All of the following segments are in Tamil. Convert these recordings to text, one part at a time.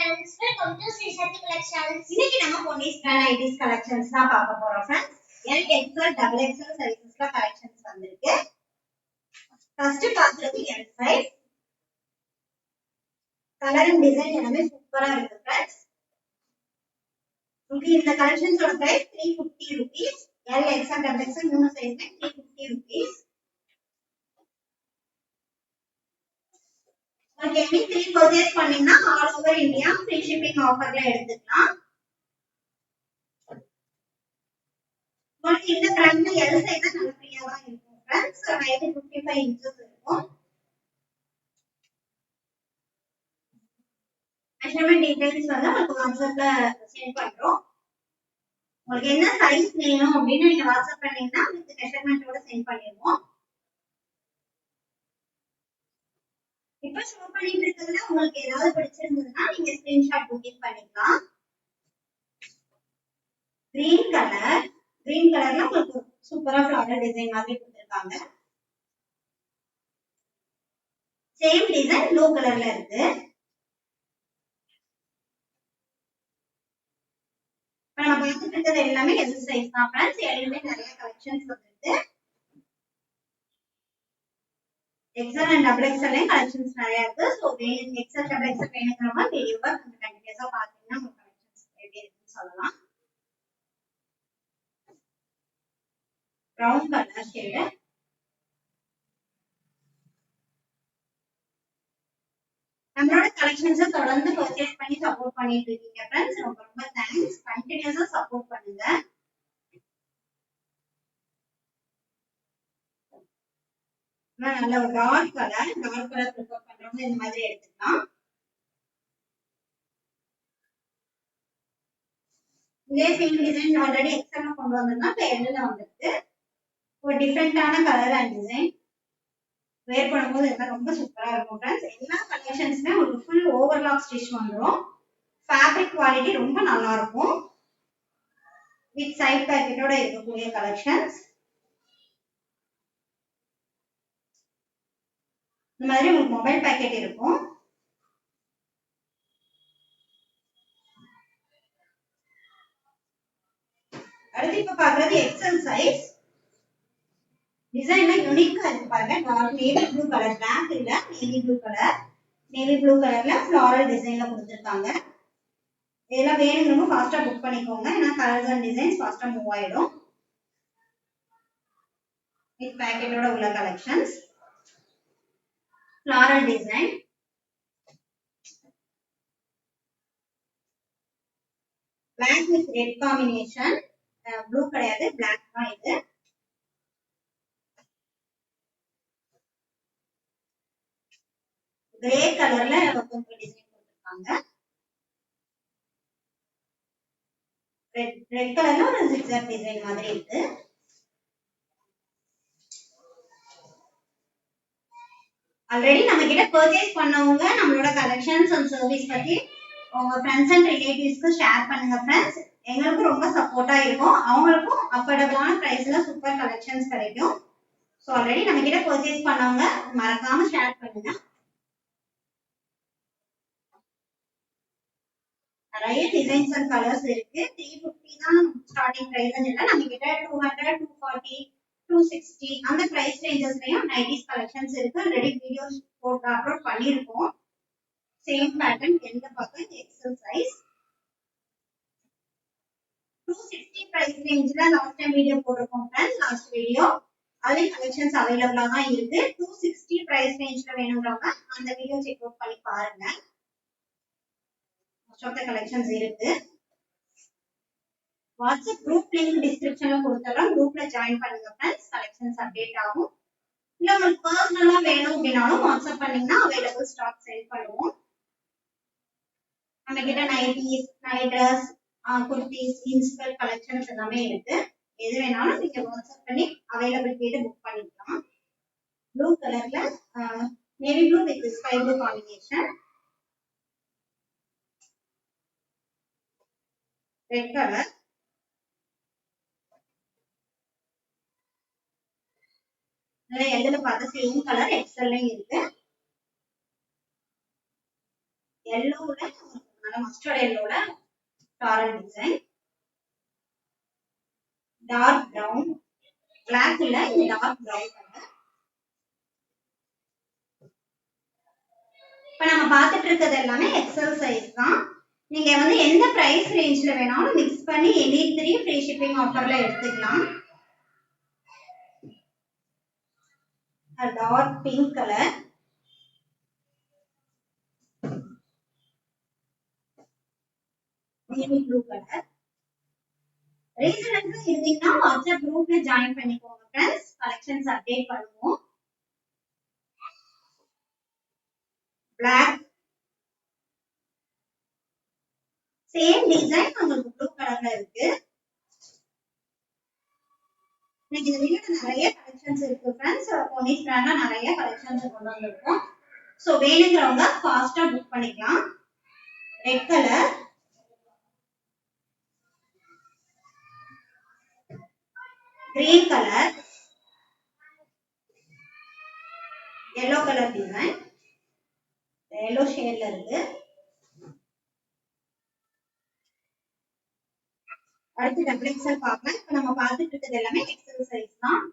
friends, welcome to Sri Shakti Collections. இன்னைக்கு நம்ம பொன்னிஸ் பிராண்ட் ஐடிஸ் கலெக்ஷன்ஸ் தான் பார்க்க போறோம் friends. XL double XL சைஸஸ்ல கலெக்ஷன்ஸ் வந்திருக்கு. ஃபர்ஸ்ட் பாக்குறது L size. Colour and design எல்லாமே சூப்பரா இருக்கு friends. உங்களுக்கு இந்த கலெக்ஷன்ஸோட price 350 rupees. L XL double XL மூணு சைஸ்ல 350 rupees. உங்களுக்கு any 3 purchase பண்ணீங்கன்னா all over India free shipping offerல எடுத்துக்கலாம். உங்களுக்கு இந்த பிராண்ட்ல L சைஸ் தான் நல்ல ஃப்ரீயா தான் இருக்கும் फ्रेंड्स. height 55 inches இருக்கும். மெஷர்மென்ட் டீடைல்ஸ் வந்து உங்களுக்கு வாட்ஸ்அப்ல சென்ட் பண்றோம். உங்களுக்கு என்ன சைஸ் வேணும் அப்படின்னு நீங்க வாட்ஸ்அப் பண்ணீங்கன்னா வித் மெஷர்மென்ட்டோட சென்ட் பண்ணிடுவோம். இப்ப ஷோ பண்ணிட்டு இருக்கிறதுல உங்களுக்கு ஏதாவது பிடிச்சிருந்ததுன்னா நீங்க ஸ்கிரீன்ஷாட் புக்கிங் பண்ணிக்கலாம். கிரீன் கலர்ல உங்களுக்கு சூப்பரா ஃப்ளாரல் டிசைன் மாதிரி கொடுத்திருக்காங்க. சேம் டிசைன் ப்ளூ கலர்ல இருக்கு. நம்ம பார்த்துட்டு இருக்கிறது எல்லாமே எல் சைஸ் தான் ஃப்ரெண்ட்ஸ். எல்லுமே நிறைய கலெக்ஷன்ஸ் வந்திருக்கு. XL and double XL collections நிறைய இருக்கு. சோ XL double XL வேணும்ங்கறவங்க வீடியோவை கொஞ்சம் கண்டினியூஸா பாத்தீங்கன்னா உங்களுக்கு கலெக்ஷன்ஸ் எப்படி இருக்குன்னு சொல்லலாம். Brown colour shade. நம்மளோட கலெக்ஷன்ஸை தொடர்ந்து பர்ச்சேஸ் பண்ணி சப்போர்ட் பண்ணிட்டு இருக்கீங்க ஃப்ரெண்ட்ஸ். ரொம்ப ரொம்ப தேங்க்ஸ். கண்டினியூஸா சப்போர்ட் பண்ணுங்க. நல்ல ஒரு டார்க் கலர் ப்ரிஃபர் பண்றவங்க இந்த மாதிரி எடுத்துக்கலாம். இதே சேம் டிசைன் ஆல்ரெடி எக்ஸ்எல்ல கொண்டு வந்திருந்தா இப்ப எல்ல வந்துருக்கு. ஒரு டிஃபரெண்டான கலர் அண்ட் டிசைன். வேர் பண்ணும்போது இதெல்லாம் ரொம்ப சூப்பரா இருக்கும் ஃப்ரெண்ட்ஸ். எல்லா கலெக்ஷன்ஸ்மே உங்களுக்கு ஃபுல் ஓவர்லாக் ஸ்டிச் வந்துரும். ஃபேப்ரிக் குவாலிட்டி ரொம்ப நல்லா இருக்கும். வித் சைட் பாக்கெட்டோட இருக்கக்கூடிய கலெக்ஷன்ஸ். இந்த மாதிரி உங்களுக்கு மொபைல் பாக்கெட் இருக்கும். அடுத்து இப்ப பாக்குறது எக்ஸ்எல் சைஸ். டிசைன்ல யூனிக்கா இருக்கு பாருங்க. Dark navy blue colour, black இல்ல navy blue colour. Navy blue கலர்ல ஃப்ளாரல் டிசைன்ல கொடுத்திருக்காங்க. இதெல்லாம் வேணும்னு ஃபாஸ்டா புக் பண்ணிக்கோங்க. ஏன்னா கலர்ஸ் அண்ட் டிசைன்ஸ் ஃபாஸ்டா மூவ் ஆயிடும். வித் பாக்கெட்டோட உள்ள collections. Floral design. Black with red combination. Blue கிடையாது, Black தான் இது. கிரே கலர்ல கொஞ்சம் டிசைன் கொடுத்திருக்காங்க. ரெட் கலர்ல ஒரு ஜிக்ஸாக் டிசைன் மாதிரி இருக்கு. ஆல்ரெடி நம்ம கிட்ட பர்ச்சேஸ் பண்ணவங்க நம்மளோட கலெக்ஷன்ஸ் அண்ட் சர்வீஸ் பத்தி உங்க ஃப்ரெண்ட்ஸ் அண்ட் ரிலேட்டிவ்ஸ்க்கு ஷேர் பண்ணுங்க ஃப்ரெண்ட்ஸ். எங்களுக்கு ரொம்ப சப்போர்ட்டா இருக்கும். அவங்களுக்கும் அஃபோர்டபிளான பிரைஸ்ல சூப்பர் கலெக்ஷன்ஸ் கிடைக்கும். ஸோ ஆல்ரெடி நம்ம கிட்ட பர்ச்சேஸ் பண்ணவங்க மறக்காம ஷேர் பண்ணுங்க. நிறைய டிசைன்ஸ் அண்ட் கலர்ஸ் இருக்கு. 350 தான் ஸ்டார்டிங் பிரைஸ் இல்ல. நம்ம கிட்ட 200, 240, 260 அந்த பிரைஸ் ரேஞ்சஸ்லயும் நைட்டிஸ் கலெக்ஷன்ஸ் இருக்கு. ஆல்ரெடி வீடியோஸ் போட்டு அப்லோட் பண்ணிருக்கோம். சேம் பேட்டர்ன் எந்த பக்கம் எக்ஸல் சைஸ். 260 பிரைஸ் ரேஞ்ச்ல லாஸ்ட் டைம் வீடியோ போட்டிருக்கோம் ஃப்ரெண்ட்ஸ். லாஸ்ட் வீடியோ அதே கலெக்ஷன்ஸ் அவைலபிளா தான் இருக்கு. 260 பிரைஸ் ரேஞ்ச்ல வேணும்ன்றவங்க அந்த வீடியோ செக் அவுட் பண்ணி பாருங்க. மோஸ்ட் கலெக்ஷன்ஸ் இருக்கு. வாட்ஸ்அப் குரூப் லிங்க் டிஸ்கிரிப்ஷன்ல கொடுத்தலாம். குரூப்ல ஜாயின் பண்ணுங்க ஃப்ரெண்ட்ஸ். கலெக்ஷன்ஸ் அப்டேட் ஆகும். இல்ல உங்களுக்கு பர்சனலா வேணும் அப்படின்னாலும் வாட்ஸ்அப் பண்ணீங்கன்னா அவைலபிள் ஸ்டாக் சென்ட் பண்ணுவோம். நம்ம கிட்ட nighties, night dress, kurtis, inskirt collections எல்லாமே இருக்கு. எது வேணாலும் நீங்க வாட்ஸ்அப் பண்ணி அவைலபிள் கேட்டு புக் பண்ணிக்கலாம். ப்ளூ கலர்ல navy blue with sky blue combination. Red colour. எல்லுல பார்த்த சேம் கலர் எக்ஸ்எல்லையும் இருக்கு. எல்லோல நல்ல நல்ல மஸ்டர்ட் எல்லோட floral design. Dark brown, black இல்ல இது dark brown color. இப்ப நம்ம பார்த்துட்டு இருக்கிறது எல்லாமே XL size தான். நீங்க வந்து எந்த பிரைஸ் ரேஞ்ச்ல வேணாலும் mix பண்ணி any 3 free shipping ஆஃபர்ல எடுத்துக்கலாம். A dark pink color. Navy blue color. ரீசனபிளா இருந்தீங்கன்னா வாட்ஸ்அப் குரூப்ல ஜாயின் பண்ணிக்கோங்க ஃப்ரெண்ட்ஸ். கலெக்ஷன்ஸ் அப்டேட் பண்ணுவோம். Black. சேம் டிசைன் உங்களுக்கு ப்ளூ கலர்ல இருக்கு. இன்னைக்கு இந்த வீடியோல நிறைய கலெக்ஷன்ஸ் இருக்கு ஃப்ரெண்ட்ஸ். பொன்னிஸ் பிராண்ட்ல நிறைய கலெக்ஷன்ஸ் கொண்டு வந்திருக்கோம். சோ வேணுங்கிறவங்க ஃபாஸ்டா புக் பண்ணிக்கலாம். Red colour, green colour, yellow colour design, yellow ஷேட்ல இருக்கு. அடுத்து டபுள் எக்ஸ்எல் பார்க்கலாம். இப்ப நம்ம பார்த்துட்டு இருக்கிறது எல்லாமே எக்ஸ்எல் சைஸ் தான்.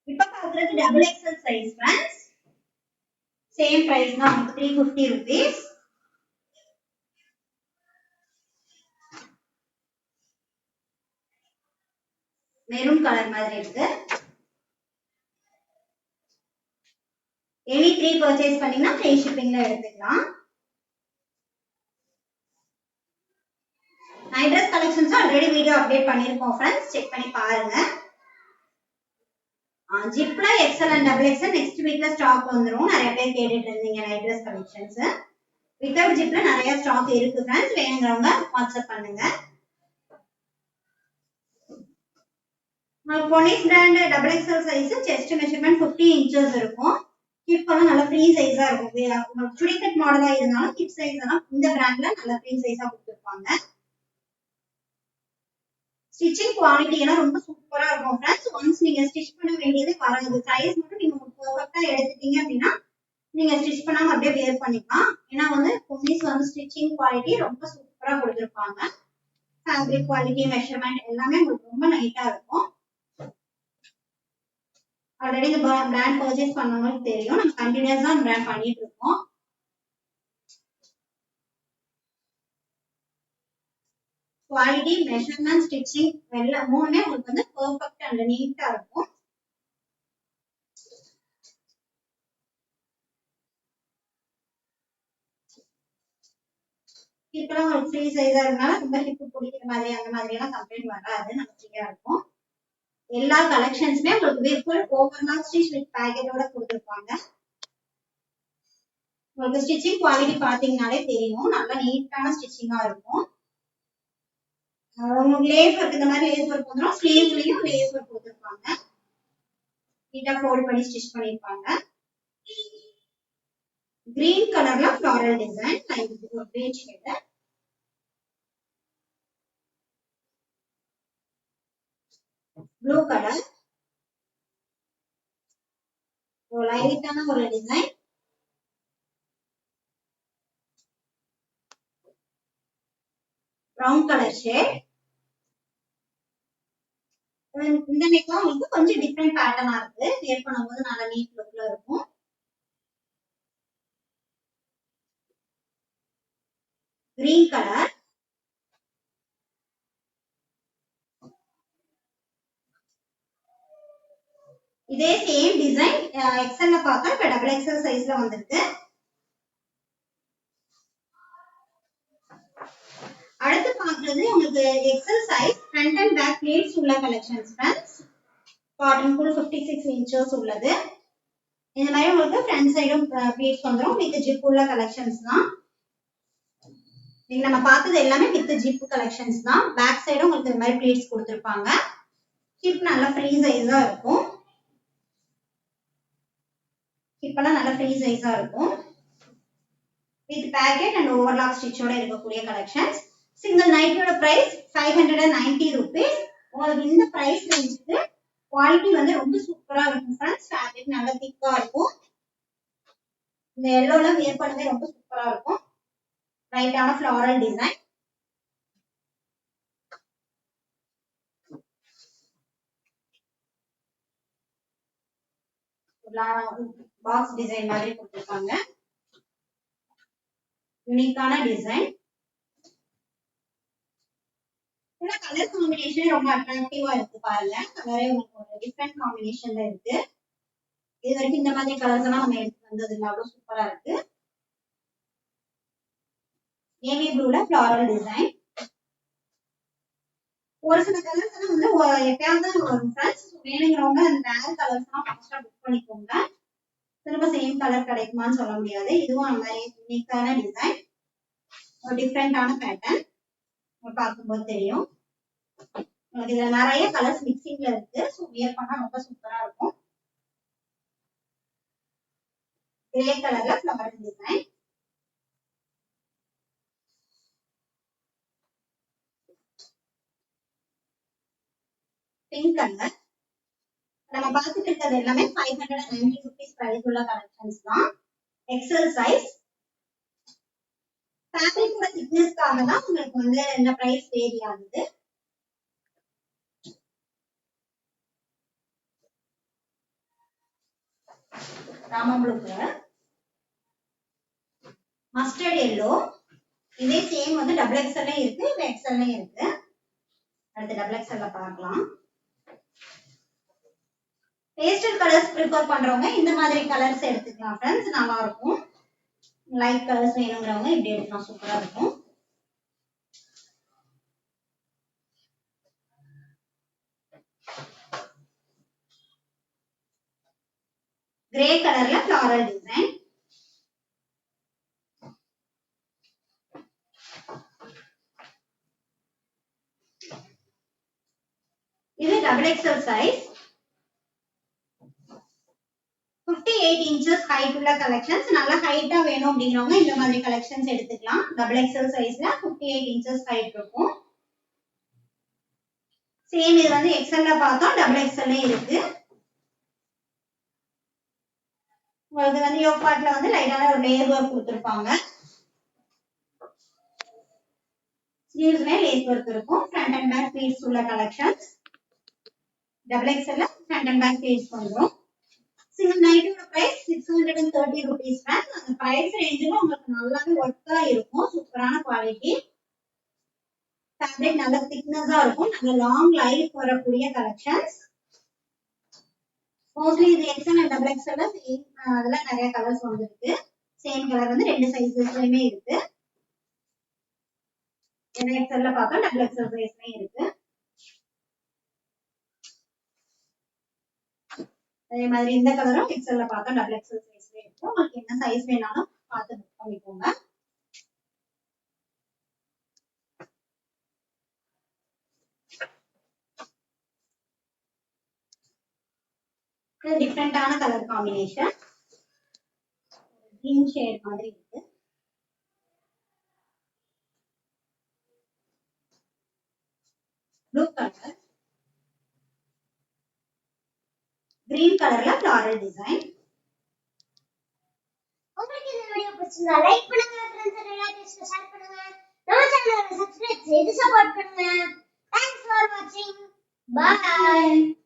இப்ப பார்க்கிறது double XL size friends. Same price தான், 350 rupees. மெரூன் கலர் மாதிரி இருக்கு. எனி 3 பர்ச்சேஸ் பண்ணீங்கன்னா ஃப்ரீ ஷிப்பிங்ல எடுத்துக்கலாம். Night dress collections already video update பண்ணிருக்கோம் ஃப்ரெண்ட்ஸ், செக் பண்ணி பாருங்க. ஜிப்ல XL and double XL next வீக்ல ஸ்டாக் வந்துரும். நிறைய பேர் கேட்டுட்டு இருந்தீங்க நைட் ட்ரெஸ் கலெக்ஷன்ஸ். வித்தவுட் ஜிப்ல நிறைய ஸ்டாக் இருக்கு ஃப்ரெண்ட்ஸ், வேணுங்கிறவங்க வாட்ஸ்அப் பண்ணுங்க. பொன்னிஸ் brand double XL size chest measurement 50 inches இருக்கும். ஹிப் எல்லாம் நல்ல ஃப்ரீ சைஸா இருக்கும். உங்களுக்கு சுடிகட் மாடலா இருந்தாலும் ஹிப் சைஸ் எல்லாம் இந்த பிராண்ட்ல நல்ல ஃப்ரீ சைஸா கொடுத்திருப்பாங்க. ஸ்டிச்சிங் குவாலிட்டி எல்லாம் ரொம்ப சூப்பரா இருக்கும் ஃப்ரெண்ட்ஸ். ஒன்ஸ் நீங்க ஸ்டிச் பண்ண வேண்டியதே வராது. சைஸ் மட்டும் நீங்க பெர்ஃபெக்ட்டா எடுத்துட்டீங்க அப்படின்னா நீங்க ஸ்டிச் பண்ணாம அப்படியே வேர் பண்ணிக்கலாம். ஏன்னா வந்து பொன்னிஸ் வந்து ஸ்டிச்சிங் குவாலிட்டி ரொம்ப சூப்பரா கொடுத்திருப்பாங்க. ஃபேப்ரிக் குவாலிட்டி, மெஷர்மென்ட் எல்லாமே உங்களுக்கு ரொம்ப நீட்டா இருக்கும். ஆல்ரெடி இந்த பிராண்ட் பர்ச்சேஸ் பண்ணவங்களுக்கு தெரியும். நம்ம கண்டினியூஸா இந்த பிராண்ட் பண்ணிட்டு இருக்கோம். குவாலிட்டி, மெஷர்மென்ட், ஸ்டிச்சிங் எல்லாம் மூணுமே உங்களுக்கு வந்து பெர்ஃபெக்ட் அண்ட் நீட்டா இருக்கும். இப்பெல்லாம் உங்களுக்கு ஃப்ரீ சைஸா இருந்தாலும் ரொம்ப ஹிப் பிடிக்கிற மாதிரி அந்த மாதிரி எல்லாம் கம்ப்ளைண்ட் வராது. நம்ம ஃப்ரீயா இருக்கும். எல்லா கலெக்ஷன்ஸ்மே உங்களுக்கு ஃபுல் ஓவர்லாக் ஸ்டிச் வித் பேக்கெட்டோட கொடுத்திருப்பாங்க. உங்களுக்கு ஸ்டிச்சிங் குவாலிட்டி பாத்தீங்கன்னாலே தெரியும், நல்ல நீட்டான ஸ்டிச்சிங்கா இருக்கும். உங்களுக்கு லேஸ் ஒர்க் இந்த மாதிரி லேஸ் ஒர்க் வந்துடும். ஸ்லீவ்லயும் லேஸ் ஒர்க் கொடுத்திருப்பாங்க. நீட்டா ஃபோல்ட் பண்ணி ஸ்டிச் பண்ணிருப்பாங்க. கிரீன் கலர்ல ஃப்ளாரல் டிசைன், ஒரு கிரீன் ஷேட். ப்ளூ கலர், லைட்டான ஒரு டிசைன். Brown colour shade. இந்த நெக்லாம் உங்களுக்கு கொஞ்சம் டிஃபரெண்ட் பேட்டர்னா இருக்கு. வேர் பண்ணும்போது நல்ல நீட் லுக்ல இருக்கும். கிரீன் கலர், இதே சேம் டிசைன் எக்ஸ்எல்ல பார்த்தா இப்ப டபுள் எக்ஸ்எல் சைஸ்ல வந்திருக்கு. அடுத்து பார்க்கிறது உங்களுக்கு XL size front and back plates உள்ள collections friends. Cotton full 56 inches உள்ளது. இந்த மாதிரி உங்களுக்கு ஃப்ரண்ட் சைடும் பிளேட்ஸ் வந்துரும். வித் ஜிப் உள்ள கலெக்ஷன்ஸ் தான். நீங்க நம்ம பார்த்தது எல்லாமே வித் ஜிப் கலெக்ஷன்ஸ் தான். பேக் சைடும் உங்களுக்கு இந்த மாதிரி பிளேட்ஸ் கொடுத்திருப்பாங்க. ஹிப் நல்ல ஃப்ரீ சைஸா இருக்கும். ஹிப்பெல்லாம் நல்ல ஃப்ரீ சைஸா இருக்கும். வித் பேக்கெட் அண்ட் ஓவர்லாக் ஸ்டிச்சோட இருக்கக்கூடிய கலெக்ஷன்ஸ். சிங்கிள் நைட்டோட பிரைஸ் 590 rupees. உங்களுக்கு இந்த பிரைஸ் ரேஞ்சுக்கு குவாலிட்டி வந்து ரொம்ப சூப்பரா இருக்கும் ஃப்ரெண்ட்ஸ். ஃபேப்ரிக் நல்ல திக்கா இருக்கும். இந்த எல்லோல வியர் பண்ணவே ரொம்ப சூப்பரா இருக்கும். லைட்டான ஃப்ளாரல் டிசைன். பாக்ஸ் டிசைன் மாதிரி கொடுத்திருக்காங்க. யூனிக்கான டிசைன். இந்த கலர் காம்பினேஷன் ரொம்ப அட்ராக்டிவா இருக்கு பாருங்க. கலரே உங்களுக்கு ஒரு டிஃபரெண்ட் காம்பினேஷன்ல இருக்கு. இது வரைக்கும் இந்த மாதிரி கலர்ஸ் எல்லாம் நம்ம எடுத்து வந்தது இல்ல, அவ்வளவு சூப்பரா இருக்கு. நேவி ப்ளூல ஃப்ளாரல் டிசைன். ஒரு சில கலர்ஸ் எல்லாம் வந்து எப்பயாவது வரும் ஃப்ரெண்ட்ஸ். வேணுங்கிறவங்க அந்த ரேர் கலர்ஸ் எல்லாம் ஃபாஸ்டா புக் பண்ணிக்கோங்க. திரும்ப சேம் கலர் கிடைக்குமான்னு சொல்ல முடியாது. இதுவும் அந்த மாதிரி யூனிக்கான டிசைன், ஒரு டிஃப்ரெண்டான பேட்டர்ன் பார்க்கும்போது தெரியும். உங்களுக்கு இதுல நிறைய கலர்ஸ் மிக்சிங்ல இருக்கு. ஸோ வியர் பண்ணா ரொம்ப சூப்பரா இருக்கும். கிரே கலர்ல ஃப்ளவர் டிசைன். Pink colour. நம்ம பார்த்துட்டு இருக்கிறது எல்லாமே 590 rupees பிரைஸ் உள்ள கலெக்ஷன்ஸ் தான். XL size. ஃபேப்ரிக்கோட திக்னஸ்க்காக தான் உங்களுக்கு வந்து இந்த பிரைஸ் வேரி ஆகுது. ராம ப்ளூ கலர். Mustard yellow. இதே சேம் வந்து டபுள் எக்ஸ்எல்ல இருக்கு, இது எக்ஸ்எல்ல இருக்கு. அடுத்து டபுள் எக்ஸ்எல்ல பார்க்கலாம். பேஸ்டல் கலர்ஸ் ப்ரிஃபர் பண்றவங்க இந்த மாதிரி கலர்ஸ் எடுத்துக்கலாம் ஃப்ரெண்ட்ஸ், நல்லா இருக்கும். லைட் கலர்ஸ் வேணுங்கிறவங்க இப்படி எடுக்கலாம், சூப்பரா இருக்கும். கிரே கலர்ல ஃப்ளாரல் டிசைன். இது double XL size. 58 inches height உள்ள கலெக்ஷன்ஸ். நல்லா ஹைட்டா வேணும் அப்படிங்கிறவங்க இந்த மாதிரி கலெக்ஷன்ஸ் எடுத்துக்கலாம். டபுள் எக்ஸ்எல் சைஸ்ல 58 inches ஹைட் இருக்கும். சேம் இது வந்து எக்ஸ்எல்ல பார்த்தோம், டபுள் எக்ஸ்எல்ல இருக்கு. உங்களுக்கு வந்து யோக் பார்ட்ல வந்து லைட்டான ஒரு லேயர் ஒர்க் கொடுத்திருப்பாங்க. ஸ்லீவ்ஸ்மே லேஸ் ஒர்க் இருக்கும். ஃப்ரண்ட் அண்ட் பேக் பீஸ் உள்ள கலெக்ஷன்ஸ். டபுள் எக்ஸ்எல்ல ஃப்ரண்ட் அண்ட் பேக் பீஸ் வந்துரும். சிங்கிள் நைட்டோட பிரைஸ் 630 rupees ஃப்ரெண்ட்ஸ். அந்த பிரைஸ் ரேஞ்சில உங்களுக்கு நல்லாவே ஒர்க்கா இருக்கும். சூப்பரான குவாலிட்டி. ஃபேப்ரிக் நல்ல திக்னஸா இருக்கும். நல்ல லாங் லைஃப் வரக்கூடிய கலெக்ஷன்ஸ். மோஸ்ட்லி இது எக்ஸ்எல் அண்ட் டபுள் எக்ஸ்எல் அதுல நிறைய கலர்ஸ் வந்துருக்கு. சேம் கலர் வந்து ரெண்டு சைஸஸ்லயுமே இருக்கு. எக்ஸ்எல்ல பார்த்தா டபுள் எக்ஸ்எல் சைஸ்லயும் இருக்கு. அதே மாதிரி இந்த கலரும் எக்ஸ்எல்ல பார்த்தா டபுள் எக்ஸ்எல் சைஸ்ல இருக்கு. உங்களுக்கு என்ன சைஸ் வேணாலும் பார்த்து புக் பண்ணிக்கோங்க. டிஃப்ரெண்டான கலர் காம்பினேஷன். கிரீன் ஷேட் மாதிரி இருக்கு. Blue colour. கிரீன் கலர்ல ஃப்ளாரல் டிசைன். உங்களுக்கு இந்த வீடியோ பிடிச்சிருந்தா லைக் பண்ணுங்க, ஃப்ரெண்ட்ஸ் அண்ட் ரிலேட்டிவ்ஸ்க்கு ஷேர் பண்ணுங்க. நம்ம சேனலை சப்ஸ்கிரைப் செய்து சப்போர்ட் பண்ணுங்க. Thanks for watching. Bye.